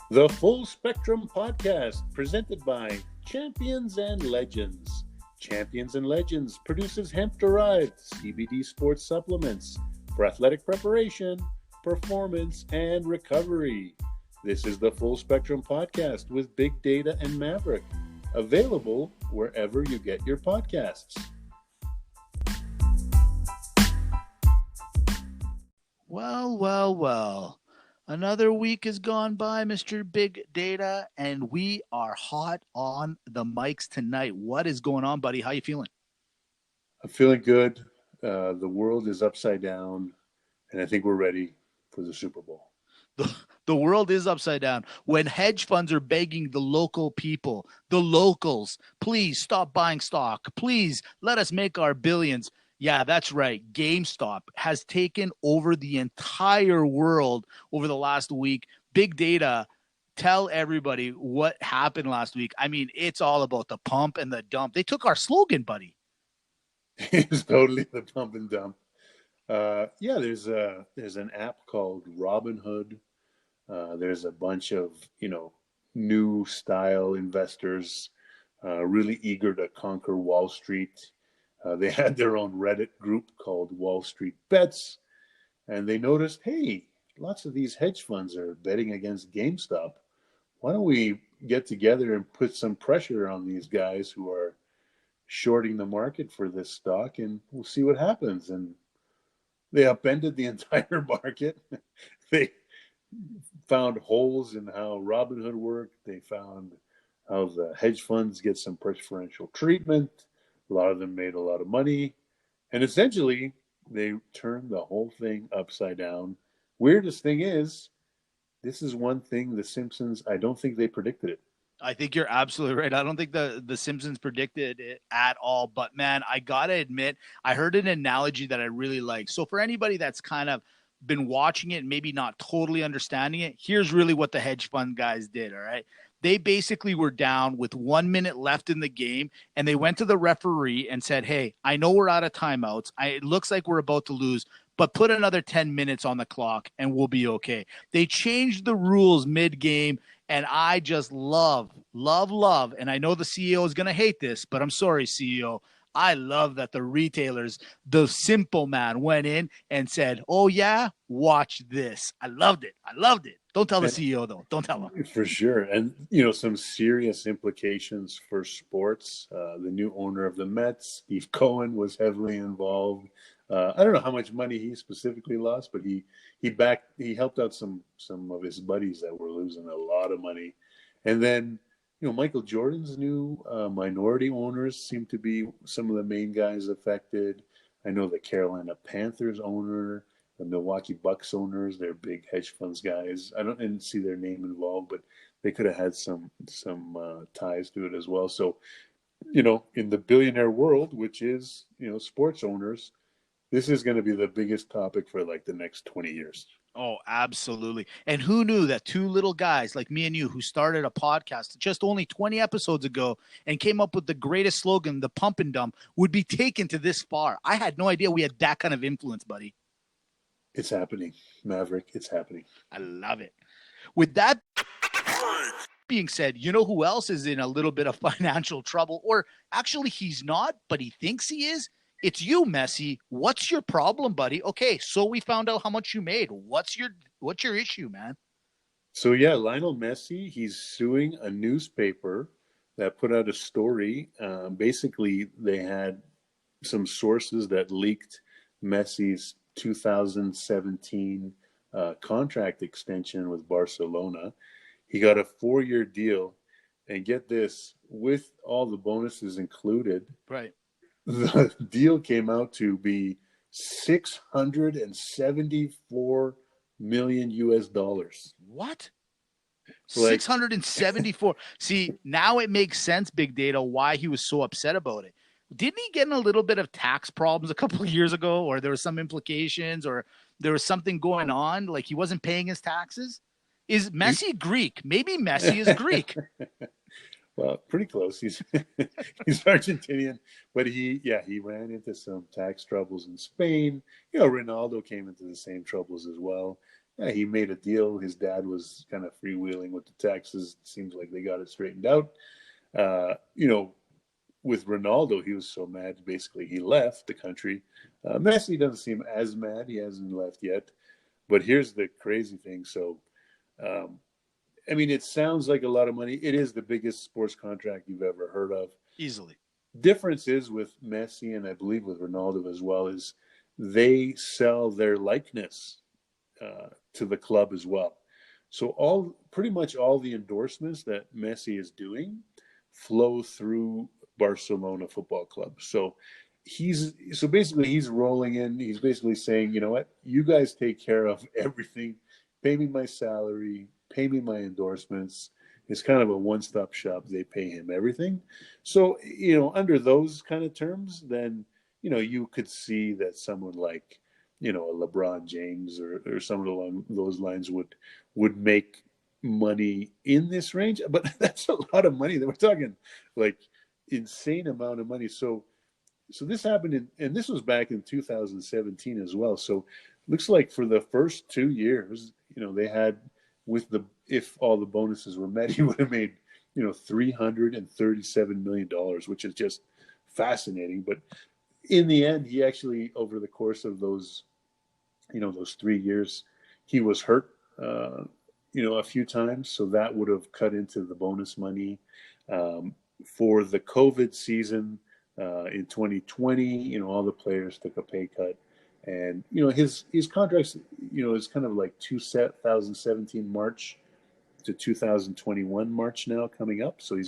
The Full Spectrum Podcast, presented by Champions and Legends. Champions and Legends produces hemp-derived CBD sports supplements for athletic preparation, performance, and recovery. This is the Full Spectrum Podcast with Big Data and Maverick, available wherever you get your podcasts. Well. Another week has gone by, Mr. Big Data, and we are hot on the mics tonight. What is going on, buddy? How you feeling? I'm feeling good. The world is upside down, and I think we're ready for the Super Bowl. The world is upside down. When hedge funds are begging the local people, the locals, please stop buying stock. Please let us make our billions. Yeah, that's right. GameStop has taken over the entire world over the last week. Big Data, tell everybody what happened last week. I mean, it's all about the pump and the dump. They took our slogan, buddy. It's totally the pump and dump. There's an app called Robinhood. There's a bunch of new style investors really eager to conquer Wall Street. They had their own Reddit group called Wall Street Bets, and they noticed, hey, lots of these hedge funds are betting against GameStop. Why don't we get together and put some pressure on these guys who are shorting the market for this stock, and we'll see what happens. And they upended the entire market. They found holes in how Robinhood worked. They found how the hedge funds get some preferential treatment. A lot of them made a lot of money. And essentially, they turned the whole thing upside down. Weirdest thing is, this is one thing the Simpsons, I don't think they predicted it. I think you're absolutely right. I don't think the Simpsons predicted it at all. But, man, I got to admit, I heard an analogy that I really like. So for anybody that's kind of been watching it and maybe not totally understanding it, here's really what the hedge fund guys did, all right? They basically were down with 1 minute left in the game, and they went to the referee and said, hey, I know we're out of timeouts. It looks like we're about to lose, but put another 10 minutes on the clock and we'll be okay. They changed the rules mid-game, and I just love, and I know the CEO is going to hate this, but I'm sorry, CEO. I love that the retailers, the simple man, went in and said, oh, yeah, watch this. I loved it. Don't tell the CEO, though. Don't tell him. For sure. And, some serious implications for sports. The new owner of the Mets, Steve Cohen, was heavily involved. I don't know how much money he specifically lost, but he helped out some of his buddies that were losing a lot of money. And then, Michael Jordan's new minority owners seem to be some of the main guys affected. I know the Carolina Panthers owner, the Milwaukee Bucks owners, they're big hedge funds guys. I didn't see their name involved, but they could have had some ties to it as well. So, in the billionaire world, which is, sports owners, this is going to be the biggest topic for like the next 20 years. Oh, absolutely. And who knew that two little guys like me and you who started a podcast just only 20 episodes ago and came up with the greatest slogan, the pump and dump, would be taken to this far? I had no idea we had that kind of influence, buddy. It's happening, Maverick. It's happening. I love it. With that being said, you know who else is in a little bit of financial trouble? Or actually, he's not, but he thinks he is. It's you, Messi. What's your problem, buddy? Okay, so we found out how much you made. What's your issue, man? So yeah, Lionel Messi, he's suing a newspaper that put out a story. Basically, they had some sources that leaked Messi's 2017 contract extension with Barcelona. He got a 4-year deal, and get this, with all the bonuses included. Right. The deal came out to be $674 million US. What? 674. See, now it makes sense, Big Data, why he was so upset about it. Didn't he get in a little bit of tax problems a couple of years ago, or there was some implications, or there was something going on, like he wasn't paying his taxes? Is Messi Greek? Maybe Messi is Greek. Well, pretty close. He's Argentinian, but he ran into some tax troubles in Spain. Ronaldo came into the same troubles as well. Yeah, he made a deal. His dad was kind of freewheeling with the taxes. It seems like they got it straightened out. You know, with Ronaldo, he was so mad. Basically, he left the country. Messi doesn't seem as mad. He hasn't left yet. But here's the crazy thing. So, um, I mean, it sounds like a lot of money. It is the biggest sports contract you've ever heard of. Easily. Difference is with Messi and I believe with Ronaldo as well is they sell their likeness to the club as well. So pretty much all the endorsements that Messi is doing flow through Barcelona Football Club. So basically he's rolling in. He's basically saying, you know what, you guys take care of everything. Pay me my salary. Pay me my endorsements. It's kind of a one-stop shop. They pay him everything. So under those kind of terms, then you could see that someone like a LeBron James or someone along those lines would make money in this range. But that's a lot of money that we're talking, like insane amount of money. So this happened and this was back in 2017 as well. So looks like for the first 2 years, they had if all the bonuses were met, he would have made, $337 million, which is just fascinating. But in the end, he actually, over the course of those 3 years, he was hurt, a few times. So that would have cut into the bonus money. For the COVID season in 2020, all the players took a pay cut. And, his contracts, is kind of like 2017 March to 2021 March now coming up. So I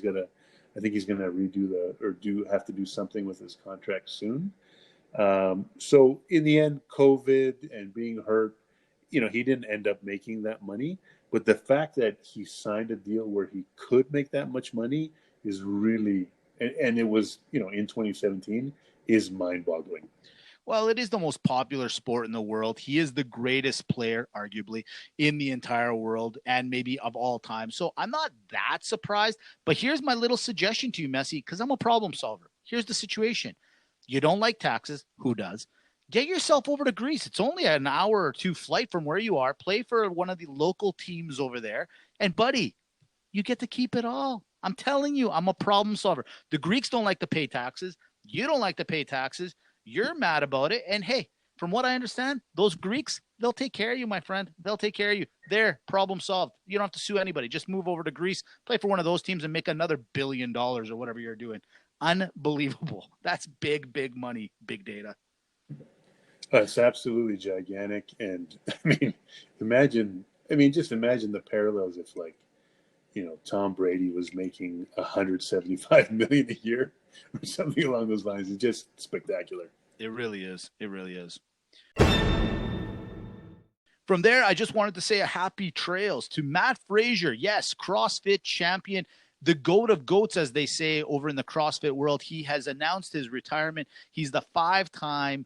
think he's going to have to do something with his contract soon. So in the end, COVID and being hurt, he didn't end up making that money. But the fact that he signed a deal where he could make that much money is really, and it was, in 2017, is mind boggling. Well, it is the most popular sport in the world. He is the greatest player, arguably, in the entire world and maybe of all time. So I'm not that surprised. But here's my little suggestion to you, Messi, because I'm a problem solver. Here's the situation. You don't like taxes. Who does? Get yourself over to Greece. It's only an hour or two flight from where you are. Play for one of the local teams over there. And, buddy, you get to keep it all. I'm telling you, I'm a problem solver. The Greeks don't like to pay taxes. You don't like to pay taxes. You're mad about it. And hey, from what I understand, those Greeks, they'll take care of you, my friend. They'll take care of you. There, problem solved. You don't have to sue anybody. Just move over to Greece, play for one of those teams, and make another $1 billion or whatever you're doing. Unbelievable. That's big, big money, big data. It's absolutely gigantic. And I mean, just imagine the parallels if Tom Brady was making 175 million a year or something along those lines. It's just spectacular. It really is. It really is. From there, I just wanted to say a happy trails to Matt Frazier. Yes, CrossFit champion, the GOAT of GOATs, as they say over in the CrossFit world. He has announced his retirement. He's the 5-time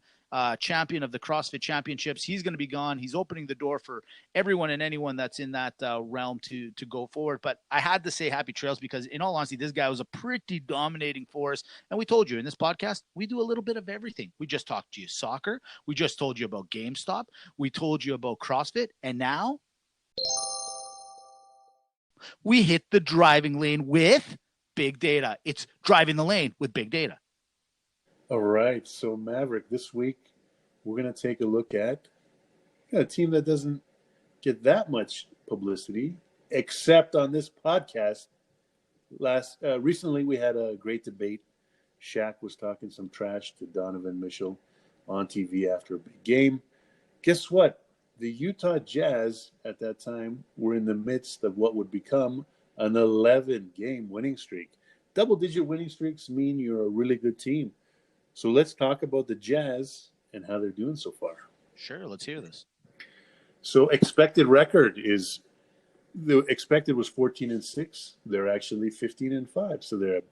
champion of the CrossFit Championships. He's going to be gone. He's opening the door for everyone and anyone that's in that realm to go forward. But I had to say happy trails because, in all honesty, this guy was a pretty dominating force. And we told you in this podcast, we do a little bit of everything. We just talked to you soccer. We just told you about GameStop. We told you about CrossFit. And now we hit the driving lane with big data. It's driving the lane with big data. All right. So, Maverick, this week we're going to take a look at a team that doesn't get that much publicity, except on this podcast. Recently, we had a great debate. Shaq was talking some trash to Donovan Mitchell on TV after a big game. Guess what? The Utah Jazz at that time were in the midst of what would become an 11-game winning streak. Double-digit winning streaks mean you're a really good team. So let's talk about the Jazz and how they're doing so far. Sure, let's hear this. So expected record is the expected was 14-6. They're actually 15-5. So they're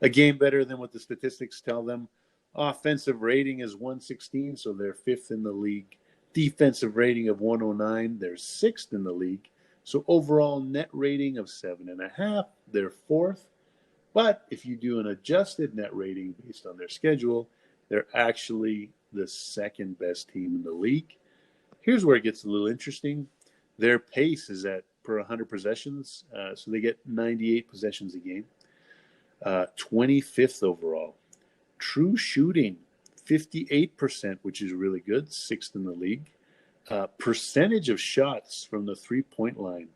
a game better than what the statistics tell them. Offensive rating is 116, so they're fifth in the league. Defensive rating of 109, they're sixth in the league. So overall net rating of 7.5, they're fourth. But if you do an adjusted net rating based on their schedule, they're actually the second best team in the league. Here's where it gets a little interesting. Their pace is at per 100 possessions, so they get 98 possessions a game. 25th overall. True shooting, 58%, which is really good, sixth in the league. Percentage of shots from the 3-point line,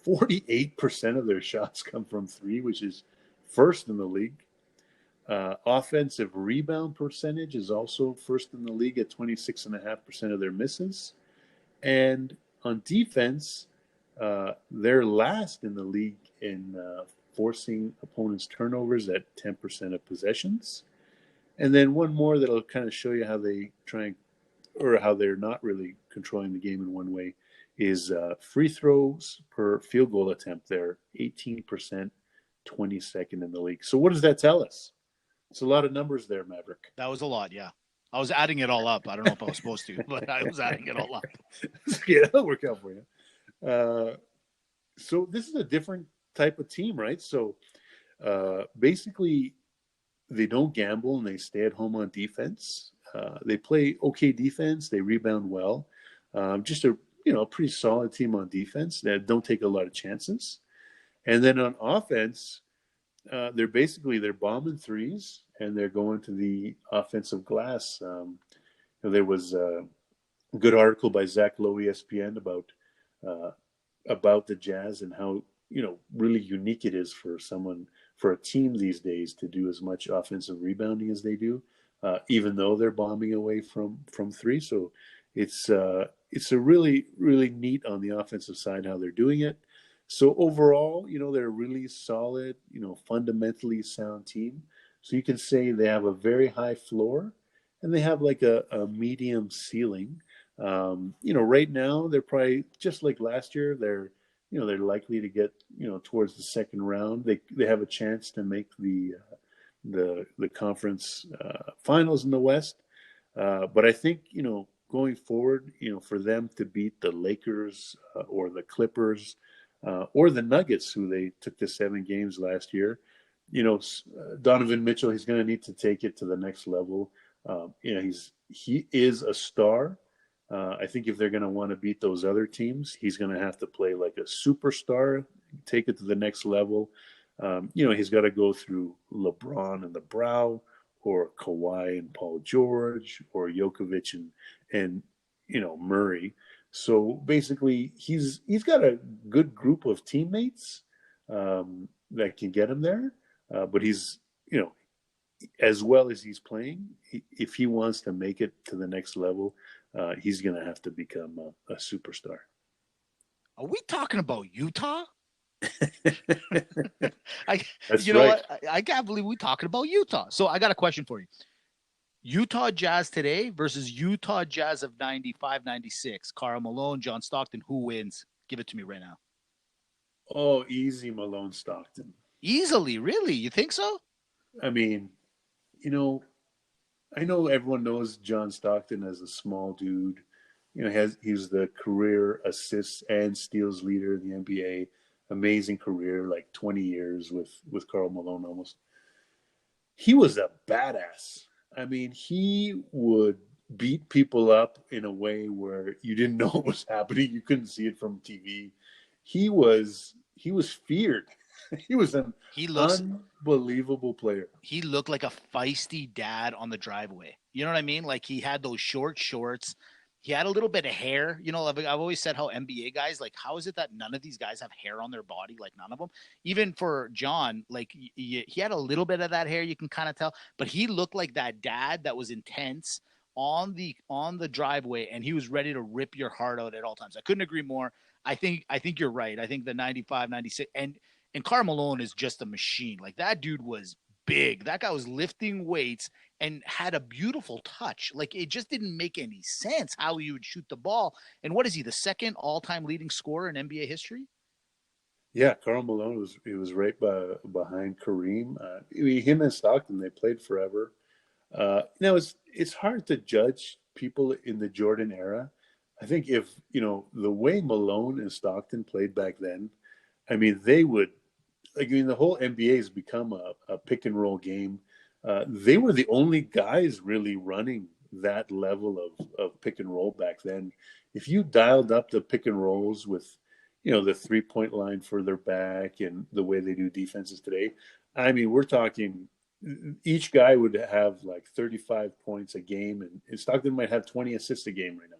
48% of their shots come from three, which is first in the league. Offensive rebound percentage is also first in the league at 26.5% of their misses. And on defense, they're last in the league in forcing opponents' turnovers at 10% of possessions. And then one more that'll kind of show you how they try and, or how they're not really controlling the game in one way, is free throws per field goal attempt. They're 18%, 22nd in the league. So what does that tell us? It's a lot of numbers there, Maverick. That was a lot, yeah. I was adding it all up. I don't know if I was supposed to, but I was adding it all up. Yeah, that'll work out for you. So this is a different type of team, right? So basically, they don't gamble and they stay at home on defense. They play okay defense. They rebound well. Just a pretty solid team on defense that don't take a lot of chances. And then on offense, they're bombing threes and they're going to the offensive glass. There was a good article by Zach Lowe, ESPN, about the Jazz and how really unique it is for a team these days to do as much offensive rebounding as they do, even though they're bombing away from three. So it's a really really neat on the offensive side how they're doing it. So overall, they're a really solid, fundamentally sound team. So you can say they have a very high floor and they have like a medium ceiling. Right now they're probably just like last year. They're likely to get towards the second round. They have a chance to make the conference finals in the West. But I think going forward, for them to beat the Lakers or the Clippers or the Nuggets, who they took to 7 games last year, Donovan Mitchell, he's going to need to take it to the next level. He is a star. I think if they're going to want to beat those other teams, he's going to have to play like a superstar, take it to the next level. He's got to go through LeBron and the Brow, or Kawhi and Paul George, or Jokovic and Murray. So basically, he's got a good group of teammates that can get him there. But he's as well as he's playing, if he wants to make it to the next level, he's going to have to become a superstar. Are we talking about Utah? I, That's you know right. what? I can't believe we're talking about Utah. So I got a question for you. Utah Jazz today versus Utah Jazz of 95, 96. Karl Malone, John Stockton. Who wins? Give it to me right now. Oh, easy Malone Stockton. Easily, really? You think so? I mean, you know, I know everyone knows John Stockton as a small dude. He's the career assists and steals leader in the NBA. Amazing career, like 20 years with Karl Malone almost. He was a badass. I mean, he would beat people up in a way where you didn't know what was happening. You couldn't see it from TV. He was feared. He was an He looks unbelievable player. he looked like a feisty dad on the driveway. You know what I mean? Like he had those short shorts. He had a little bit of hair. I've always said how NBA guys, like, how is it that none of these guys have hair on their body? Like, none of them. Even for John, like, he had a little bit of that hair. You can kind of tell, but he looked like that dad that was intense on the driveway, and he was ready to rip your heart out at all times. I couldn't agree more. I think you're right. I think the 95, 96, and Karl Malone is just a machine. Like that dude was big. That guy was lifting weights and had a beautiful touch. Like it just didn't make any sense how he would shoot the ball. And what is he, the second all-time leading scorer in NBA history? Yeah, Karl Malone was right behind Kareem. Him and Stockton, they played forever. Now it's hard to judge people in the Jordan era. I think if the way Malone and Stockton played back then, I mean they would the whole NBA has become a pick and roll game. They were the only guys really running that level of pick and roll back then. If you dialed up the pick and rolls with, the 3-point line further back and the way they do defenses today, I mean, we're talking each guy would have like 35 points a game, and Stockton might have 20 assists a game right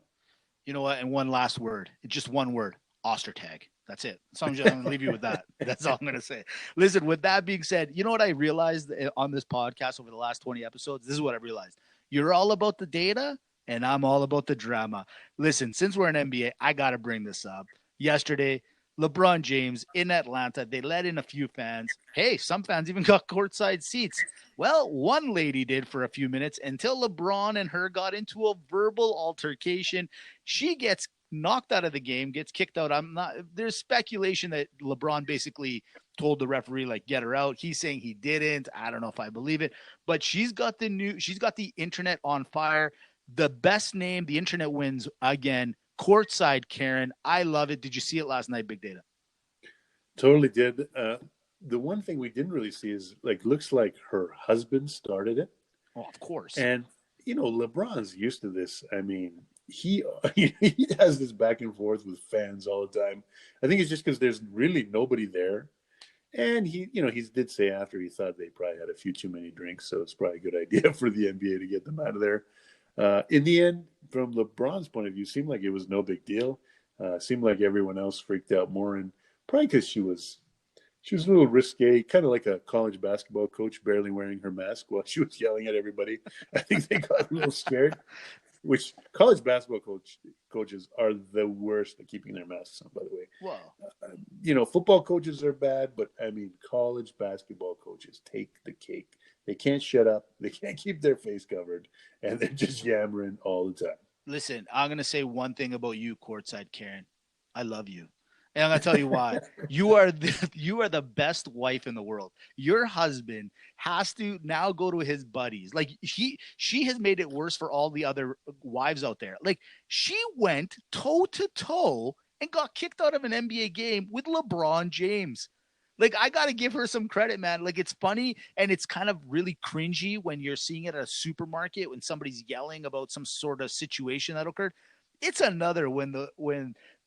You know what? And one last word, just one word, Ostertag. That's it. So I'm going to leave you with that. That's all I'm going to say. Listen, with that being said, you know what I realized on this podcast over the last 20 episodes? This is what I realized. You're all about the data, and I'm all about the drama. Listen, since we're an NBA, I got to bring this up. Yesterday, LeBron James in Atlanta, they let in a few fans. Hey, some fans even got courtside seats. Well, one lady did for a few minutes until LeBron and her got into a verbal altercation. She gets knocked out of the game, gets kicked out. There's speculation that LeBron basically told the referee, like, get her out. He's saying he didn't. I don't know if I believe it, but she's got the internet on fire. The best name, the internet wins again. Courtside Karen. I love it. Did you see it last night, Big Data? Totally did. The one thing we didn't really see is looks like her husband started it. Oh, of course. And LeBron's used to this. I mean, he he has this back and forth with fans all the time. I think it's just because there's really nobody there. And he did say after he thought they probably had a few too many drinks, so it's probably a good idea for the NBA to get them out of there. In the end, from LeBron's point of view, seemed like it was no big deal. Seemed like everyone else freaked out more, and probably because she was a little risque, kind of like a college basketball coach barely wearing her mask while she was yelling at everybody. I think they got a little scared, which college basketball coaches are the worst at keeping their masks on, by the way. Wow. Football coaches are bad, but I mean, college basketball coaches take the cake. They can't shut up. They can't keep their face covered, and they're just yammering all the time. Listen, I'm going to say one thing about you, courtside Karen. I love you. And I'm gonna tell you why. You are the best wife in the world. Your husband has to now go to his buddies. Like she has made it worse for all the other wives out there. Like she went toe to toe and got kicked out of an NBA game with LeBron James. Like I gotta give her some credit, man. Like it's funny and it's kind of really cringy when you're seeing it at a supermarket when somebody's yelling about some sort of situation that occurred. It's another when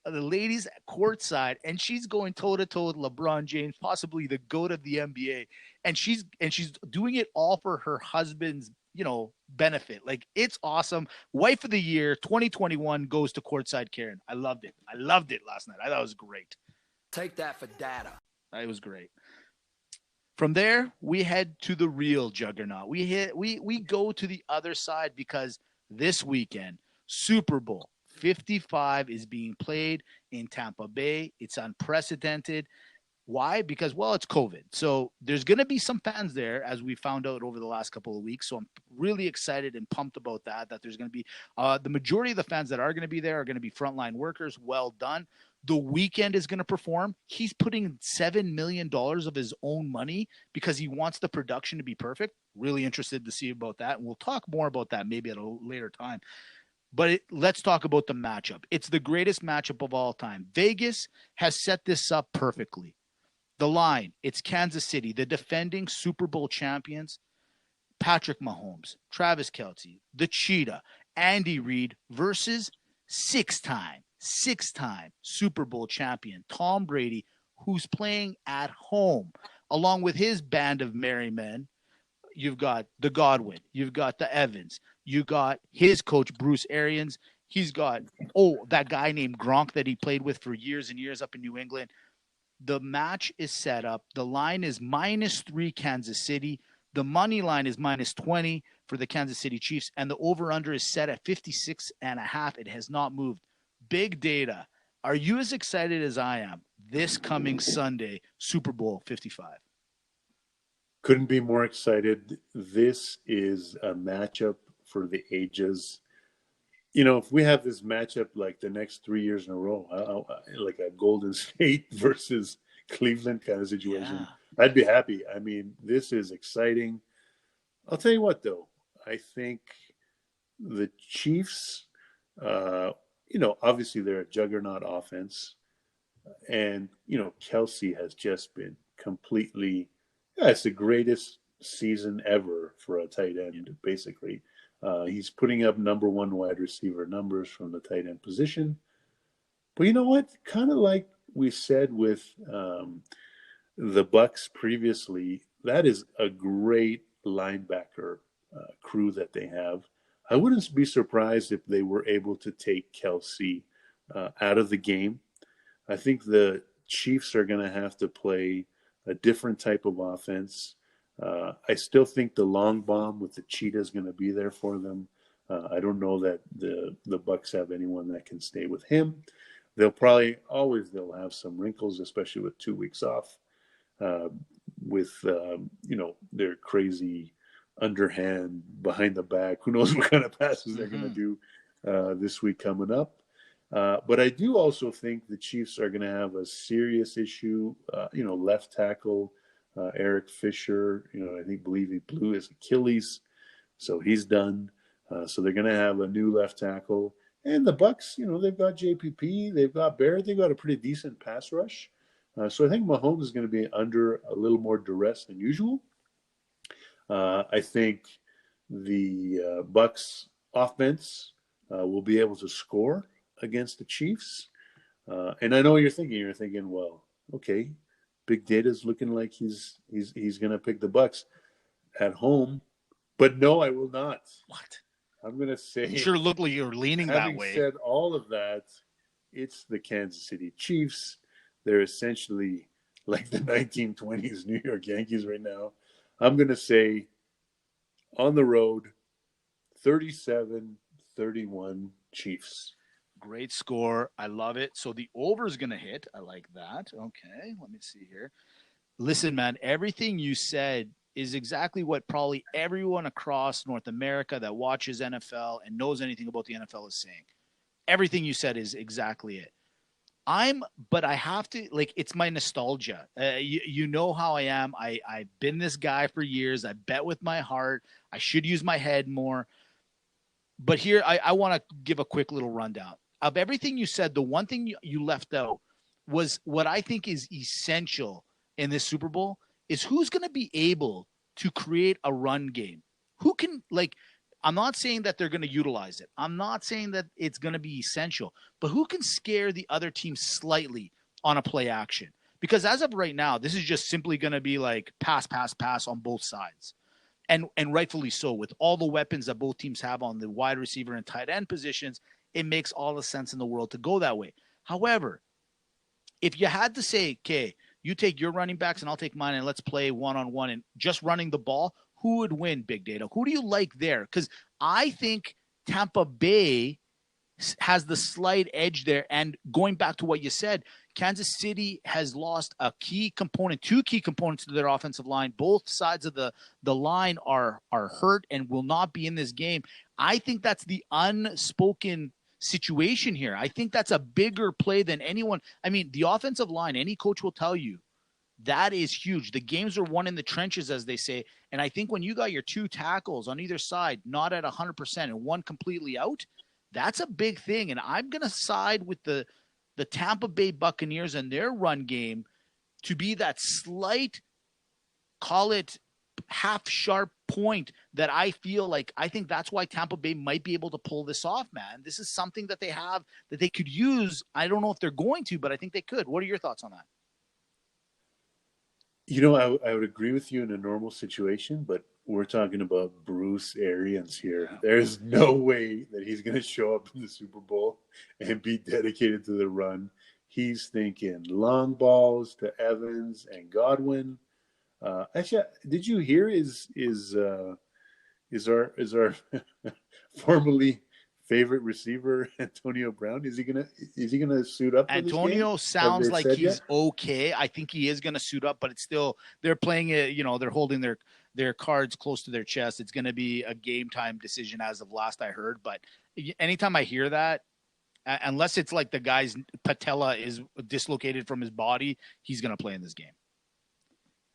the ladies courtside and she's going toe to toe with LeBron James, possibly the GOAT of the NBA, and she's doing it all for her husband's benefit. Like it's awesome. Wife of the year 2021 goes to courtside Karen. I loved it. I loved it last night. I thought it was great. Take that for data. It was great. From there, we head to the real juggernaut. We go to the other side because this weekend, Super Bowl 55 is being played in Tampa Bay. It's unprecedented. Why? Because, well, it's COVID. So there's going to be some fans there, as we found out over the last couple of weeks. So I'm really excited and pumped about that there's going to be the majority of the fans that are going to be there are going to be frontline workers. Well done. The Weeknd is going to perform. He's putting $7 million of his own money because he wants the production to be perfect. Really interested to see about that. And we'll talk more about that maybe at a later time. But let's talk about the matchup. It's the greatest matchup of all time. Vegas has set this up perfectly. The line, it's Kansas City, the defending Super Bowl champions, Patrick Mahomes, Travis Kelce, the Cheetah, Andy Reid versus six-time Super Bowl champion, Tom Brady, who's playing at home, along with his band of merry men. You've got the Godwin, you've got the Evans, you got his coach, Bruce Arians. He's got, that guy named Gronk that he played with for years and years up in New England. The match is set up. The line is -3 Kansas City. The money line is -20 for the Kansas City Chiefs. And the over-under is set at 56.5. It has not moved. Big Data. Are you as excited as I am this coming Sunday, Super Bowl 55? Couldn't be more excited. This is a matchup for the ages. If we have this matchup like the next 3 years in a row, like a Golden State versus Cleveland kind of situation, I'd be happy. I mean, this is exciting. I'll tell you what, though. I think the Chiefs, obviously they're a juggernaut offense. And, Kelce has just been completely, it's the greatest season ever for a tight end, basically. He's putting up number one wide receiver numbers from the tight end position. But you know what? Kind of like we said with the Bucks previously, that is a great linebacker crew that they have. I wouldn't be surprised if they were able to take Kelsey out of the game. I think the Chiefs are going to have to play a different type of offense. I still think the long bomb with the cheetah is going to be there for them. I don't know that the Bucks have anyone that can stay with him. They'll have some wrinkles, especially with 2 weeks off, uh, with their crazy underhand behind the back. Who knows what kind of passes they're going to do this week coming up. But I do also think the Chiefs are going to have a serious issue. Left tackle Eric Fisher. Believe he blew his Achilles, so he's done. So they're going to have a new left tackle. And the Bucks, they've got JPP, they've got Barrett, they've got a pretty decent pass rush. So I think Mahomes is going to be under a little more duress than usual. I think the Bucks offense will be able to score against the Chiefs. And I know you're thinking, well, okay, Big Data's looking like he's going to pick the Bucks at home. But no, I will not. What? I'm going to say. You sure look like you're leaning that way. Having said all of that, it's the Kansas City Chiefs. They're essentially like the 1920s New York Yankees right now. I'm going to say on the road, 37-31 Chiefs. Great score. I love it. So the over is going to hit. I like that. Okay, let me see here. Listen, man, everything you said is exactly what probably everyone across North America that watches NFL and knows anything about the NFL is saying. Everything you said is exactly it. But I have to, it's my nostalgia. You know how I am. I've been this guy for years. I bet with my heart. I should use my head more. But here, I want to give a quick little rundown. Of everything you said, the one thing you left out was what I think is essential in this Super Bowl is who's going to be able to create a run game. Who can, I'm not saying that they're going to utilize it. I'm not saying that it's going to be essential, but who can scare the other team slightly on a play action? Because as of right now, this is just simply going to be like pass, pass, pass on both sides. And rightfully so, with all the weapons that both teams have on the wide receiver and tight end positions, it makes all the sense in the world to go that way. However, if you had to say, okay, you take your running backs and I'll take mine and let's play one-on-one and just running the ball, who would win, Big Data? Who do you like there? Because I think Tampa Bay has the slight edge there. And going back to what you said, Kansas City has lost two key components to their offensive line. Both sides of the line are hurt and will not be in this game. I think that's the unspoken situation here. I think that's a bigger play than anyone. I mean, the offensive line, any coach will tell you, that is huge. The games are won in the trenches, as they say. And I think when you got your two tackles on either side, not at 100% and one completely out, that's a big thing. And I'm going to side with the Tampa Bay Buccaneers and their run game to be that slight, call it half sharp point that I feel like I think that's why Tampa Bay might be able to pull this off, man. This is something that they have that they could use. I don't know if they're going to, but I think they could. What are your thoughts on that? I would agree with you in a normal situation, but we're talking about Bruce Arians here. There's no way that he's going to show up in the Super Bowl and be dedicated to the run. He's thinking long balls to Evans and Godwin. Actually, did you hear is our formerly favorite receiver Antonio Brown? Is he gonna suit up for Antonio this game? sounds like he's okay. I think he is gonna suit up, but it's still they're playing it. They're holding their cards close to their chest. It's gonna be a game time decision as of last I heard. But anytime I hear that, unless it's like the guy's patella is dislocated from his body, he's gonna play in this game.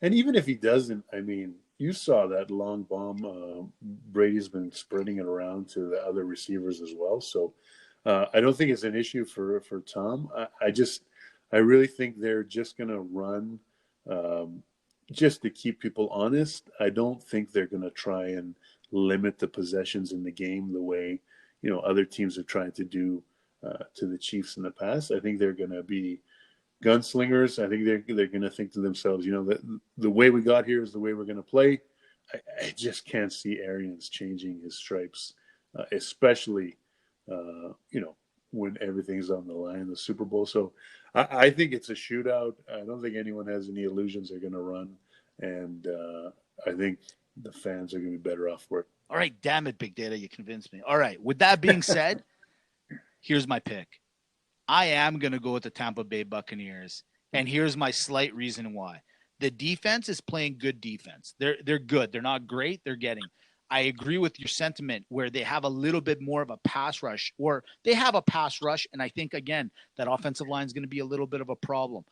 And even if he doesn't, I mean, you saw that long bomb. Brady's been spreading it around to the other receivers as well. So I don't think it's an issue for Tom. I really think they're just going to run just to keep people honest. I don't think they're going to try and limit the possessions in the game the way, other teams have tried to do to the Chiefs in the past. I think they're going to be gunslingers. I think they're going to think to themselves, that the way we got here is the way we're going to play. I just can't see Arians changing his stripes, especially, when everything's on the line in the Super Bowl. So I think it's a shootout. I don't think anyone has any illusions they're going to run. And I think the fans are going to be better off for it. All right, damn it, Big Data, you convinced me. All right, with that being said, here's my pick. I am going to go with the Tampa Bay Buccaneers, and here's my slight reason why. The defense is playing good defense. They're good. They're not great. They're getting. I agree with your sentiment where they have a little bit more of a pass rush, or they have a pass rush, and I think, again, that offensive line is going to be a little bit of a problem.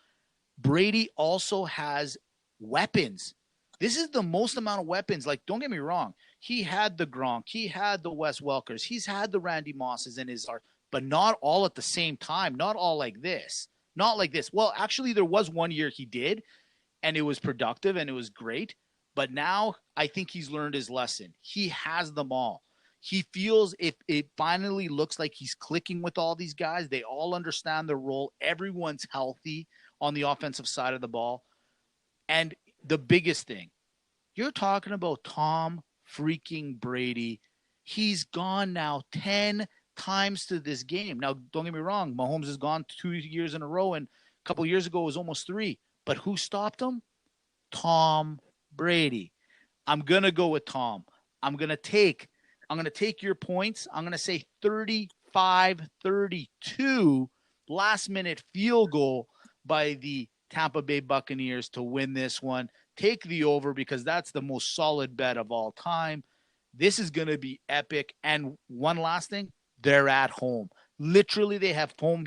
Brady also has weapons. This is the most amount of weapons. Like, don't get me wrong. He had the Gronk. He had the Wes Welkers. He's had the Randy Mosses in his heart, but not all at the same time. Not all like this. Not like this. Well, actually, there was one year he did, and it was productive, and it was great. But now I think he's learned his lesson. He has them all. He feels it finally looks like he's clicking with all these guys. They all understand their role. Everyone's healthy on the offensive side of the ball. And the biggest thing, you're talking about Tom freaking Brady. He's gone now 10 times to this game. Now, don't get me wrong. Mahomes has gone 2 years in a row, and a couple of years ago it was almost 3. But who stopped him? Tom Brady. I'm going to go with Tom. I'm going to take your points. I'm going to say 35-32 last-minute field goal by the Tampa Bay Buccaneers to win this one. Take the over because that's the most solid bet of all time. This is going to be epic. And one last thing, they're at home. Literally, they have home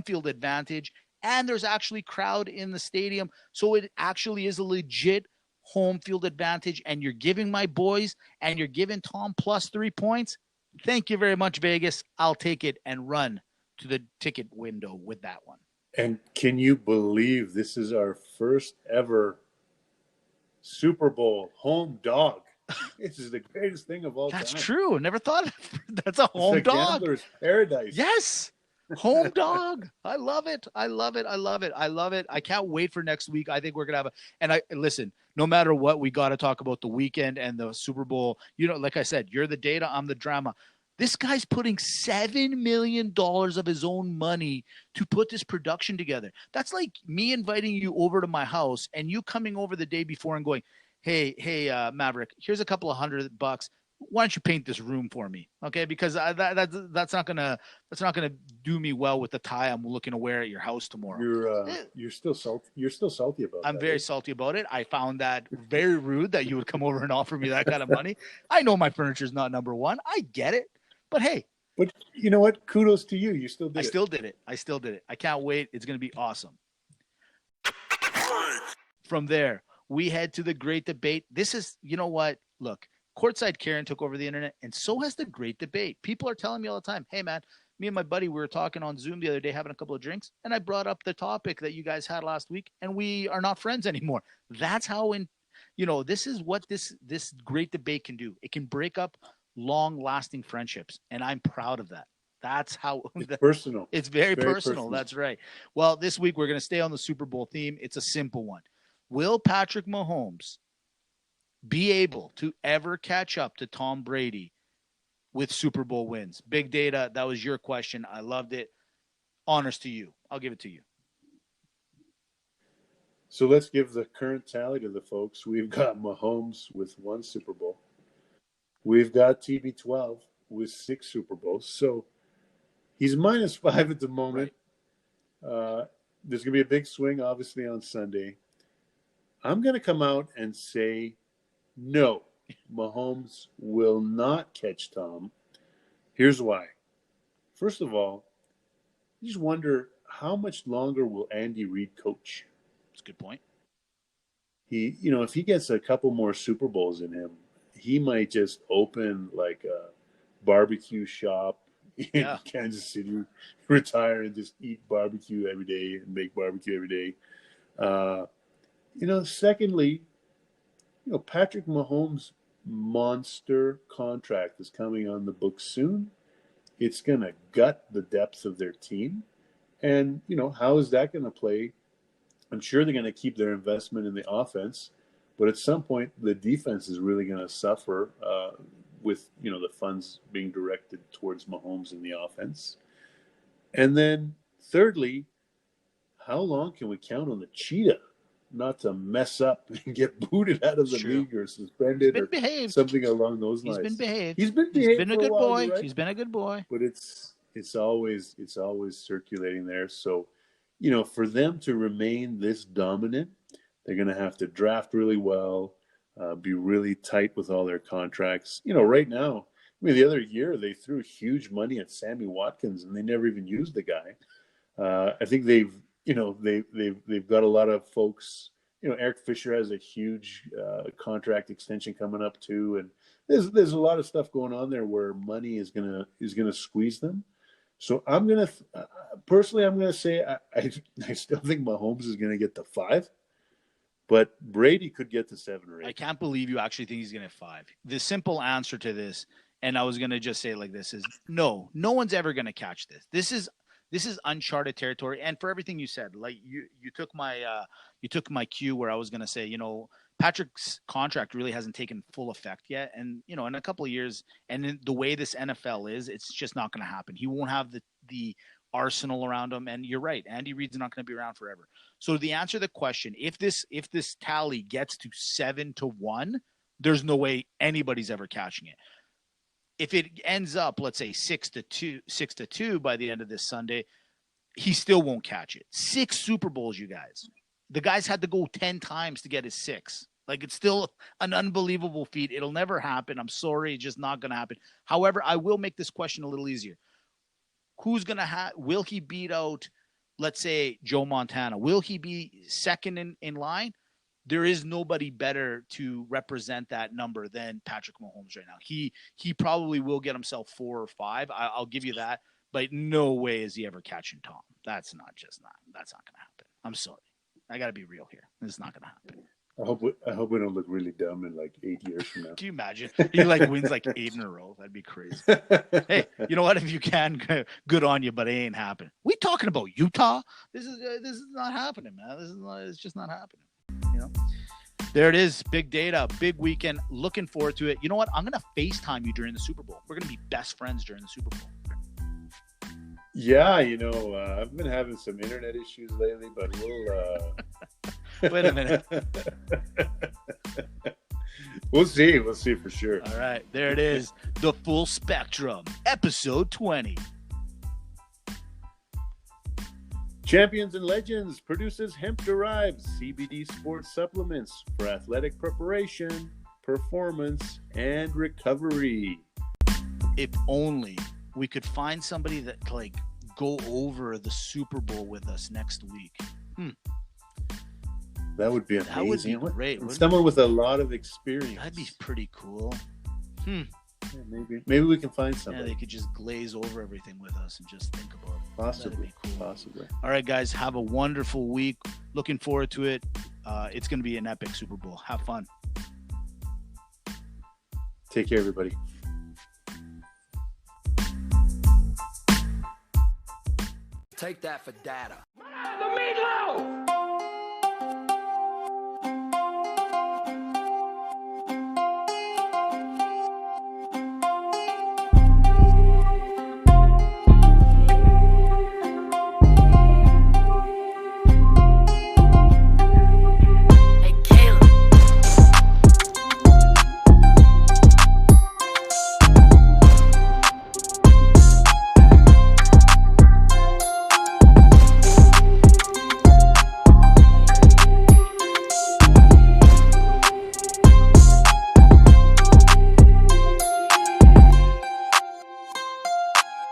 field advantage, and there's actually crowd in the stadium. So it actually is a legit home field advantage, and you're giving my boys and you're giving Tom plus 3 points. Thank you very much, Vegas. I'll take it and run to the ticket window with that one. And can you believe this is our first ever Super Bowl home dog? This is the greatest thing of all That's time. That's true. Never thought that's a home dog. Gambler's paradise. Yes. Home dog. I love it. I love it. I love it. I love it. I can't wait for next week. I think we're going to have listen, no matter what, we got to talk about the weekend and the Super Bowl. Like I said, you're the data, I'm the drama. This guy's putting $7 million of his own money to put this production together. That's like me inviting you over to my house and you coming over the day before and going, hey, Maverick, here's a couple of $100. Why don't you paint this room for me? Okay. Because that's not going to do me well with the tie I'm looking to wear at your house tomorrow. You're still salty. You're still salty about it. I'm very salty about it. I found that very rude that you would come over and offer me that kind of money. I know my furniture is not number one. I get it. But hey. But you know what? Kudos to you. You still did it. I still did it. I can't wait. It's going to be awesome. From there, we head to the great debate. This is, you know what? Look, Courtside Karen took over the internet, and so has the great debate. People are telling me all the time, hey, man, me and my buddy, we were talking on Zoom the other day, having a couple of drinks, and I brought up the topic that you guys had last week, and we are not friends anymore. That's how, this is what this great debate can do. It can break up long-lasting friendships, and I'm proud of that. That's how it's personal. It's very personal. That's right. Well, this week we're going to stay on the Super Bowl theme. It's a simple one. Will Patrick Mahomes be able to ever catch up to Tom Brady with Super Bowl wins? Big Data, that was your question. I loved it. Honors to you. I'll give it to you. So let's give the current tally to the folks. We've got Mahomes with 1 Super Bowl. We've got TB12 with 6 Super Bowls. So he's -5 at the moment. Right. There's going to be a big swing, obviously, on Sunday. I'm going to come out and say no. Mahomes will not catch Tom. Here's why. First of all, you just wonder how much longer will Andy Reid coach? That's a good point. If he gets a couple more Super Bowls in him, he might just open like a barbecue shop in Kansas City, retire and just eat barbecue every day and make barbecue every day. Secondly, Patrick Mahomes monster contract is coming on the books soon. It's going to gut the depth of their team. And, how is that going to play? I'm sure they're going to keep their investment in the offense, but at some point, the defense is really going to suffer with, the funds being directed towards Mahomes in the offense. And then, thirdly, how long can we count on the cheetah not to mess up and get booted out of the league or suspended or something along those lines? He's been behaved. He's been a good boy. Right? He's been a good boy. But it's always circulating there. So, for them to remain this dominant, they're going to have to draft really well, be really tight with all their contracts. Right now, the other year they threw huge money at Sammy Watkins and they never even used the guy. I think they've got a lot of folks. Eric Fisher has a huge contract extension coming up too, and there's a lot of stuff going on there where money is gonna squeeze them. So I'm gonna say I still think Mahomes is gonna get to 5, but Brady could get to 7 or 8. I can't believe you actually think he's gonna have 5. The simple answer to this, and I was gonna just say it like this, is no one's ever gonna catch this. This is uncharted territory. And for everything you said, like you took my cue where I was gonna say, Patrick's contract really hasn't taken full effect yet. And, in a couple of years, and in the way this NFL is, it's just not going to happen. He won't have the arsenal around him. And you're right. Andy Reid's not going to be around forever. So the answer to the question, if this tally gets to 7-1, there's no way anybody's ever catching it. If it ends up, let's say 6-2 by the end of this Sunday, he still won't catch it. 6 Super Bowls, you guys. The guy's had to go 10 times to get his 6. Like, it's still an unbelievable feat. It'll never happen. I'm sorry. It's just not going to happen. However, I will make this question a little easier. Will he beat out, let's say, Joe Montana? Will he be second in line? There is nobody better to represent that number than Patrick Mahomes right now. He probably will get himself 4 or 5. I'll give you that. But no way is he ever catching Tom. That's not going to happen. I'm sorry. I got to be real here. This is not going to happen. I hope we don't look really dumb in like 8 years from now. Can you imagine? He wins 8 in a row. That'd be crazy. Hey, you know what? If you can, good on you, but it ain't happening. We talking about Utah? This is not happening, man. It's just not happening. There it is. Big data, big weekend. Looking forward to it. You know what? I'm going to FaceTime you during the Super Bowl. We're going to be best friends during the Super Bowl. Yeah, I've been having some internet issues lately, but we'll Wait a minute. We'll see for sure. All right, there it is. The Full Spectrum, episode 20. Champions and Legends produces hemp-derived CBD sports supplements for athletic preparation, performance, and recovery. If only we could find somebody that go over the Super Bowl with us next week. That would be amazing. That would be great. And someone with a lot of experience. That'd be pretty cool. Yeah, maybe we can find somebody. Yeah, they could just glaze over everything with us and just think about it. Possibly. That'd be cool. Possibly. All right, guys, have a wonderful week. Looking forward to it. It's going to be an epic Super Bowl. Have fun. Take care, everybody. Take that for data.